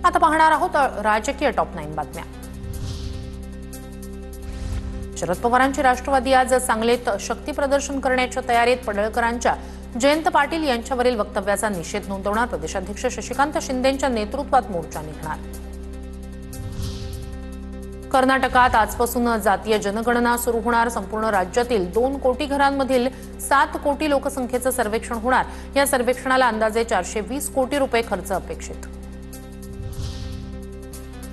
आता पाहणार आहोत राजकीय टॉप 9 बातम्या। शरद पवारांची राष्ट्रवादी आज सांगलीत शक्ती प्रदर्शन करण्याच्या तयारीत। पडळकरांच्या जयंत पाटील यांच्यावरील वक्तव्याचा निषेध नोंदवणार प्रदेशाध्यक्ष शशिकांत शिंदेंच्या नेतृत्वात मोर्चा निघणार। कर्नाटकात आजपासून जातीय जनगणना सुरू होणार। संपूर्ण राज्यातील 2 कोटी घरांमधील 7 कोटी लोकसंख्येचं सर्वेक्षण होणार। या सर्वेक्षणाला अंदाजे 420 कोटी रुपये खर्च अपेक्षित।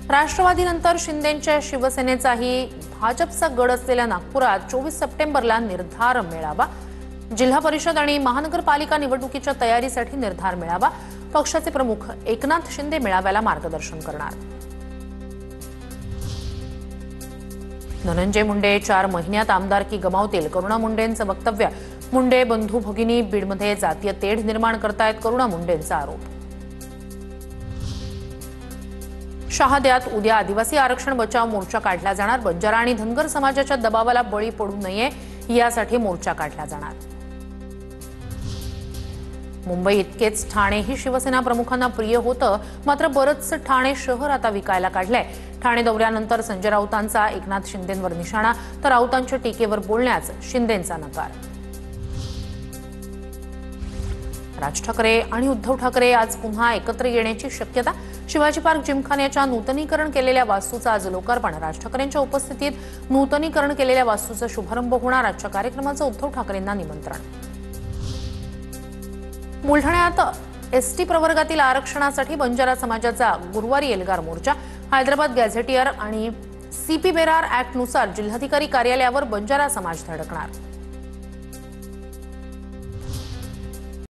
राष्ट्रवादीनंतर शिंदेंच्या शिवसेनेचाही भाजपचा गड असलेल्या नागपुरात 24 सप्टेंबरला निर्धार मेळावा। जिल्हा परिषद आणि महानगरपालिका निवडणुकीच्या तयारीसाठी निर्धार मेळावा। पक्षाचे प्रमुख एकनाथ शिंदे मेळाव्याला मार्गदर्शन करणार। धनंजय मुंडे 4 महिन्यात आमदारकी गमावतील। करुणा मुंडेंचं वक्तव्य। मुंडे बंधू भगिनी बीडमध्ये जातीय तेढ निर्माण करतायत, करुणा मुंडेंचा आरोप। शहाद्यात उद्या आदिवासी आरक्षण बचाव मोर्चा काढला जाणार। बंजारा आणि धनगर समाजाच्या दबावाला बळी पडू नये यासाठी मोर्चा काढला जाणार। मुंबई इतकेच ठाणेही शिवसेना प्रमुखांना प्रिय होतं, मात्र बरंच ठाणे शहर आता विकायला काढलंय। ठाणे दौऱ्यानंतर संजय राऊतांचा एकनाथ शिंदेंवर निशाणा, तर राऊतांच्या टीकेवर बोलण्यास शिंदेंचा नकार। राज ठाकरे आणि उद्धव ठाकरे आज पुन्हा एकत्र येण्याची शक्यता। शिवाजी पार्क जिमखान्याच्या नूतनीकरण केलेल्या वास्तूचं आज लोकार्पण। राज ठाकरेंच्या उपस्थितीत नूतनीकरण केलेल्या वास्तूचा शुभारंभ होणार। आजच्या कार्यक्रमाचं उद्धव ठाकरेंना निमंत्रण। बुलढाण्यात एसटी प्रवर्गातील आरक्षणासाठी बंजारा समाजाचा गुरुवारी एल्गार मोर्चा। हैदराबाद गॅझेटियर आणि सीपी बेरार ऍक्टनुसार जिल्हाधिकारी कार्यालयावर बंजारा समाज धडकणार।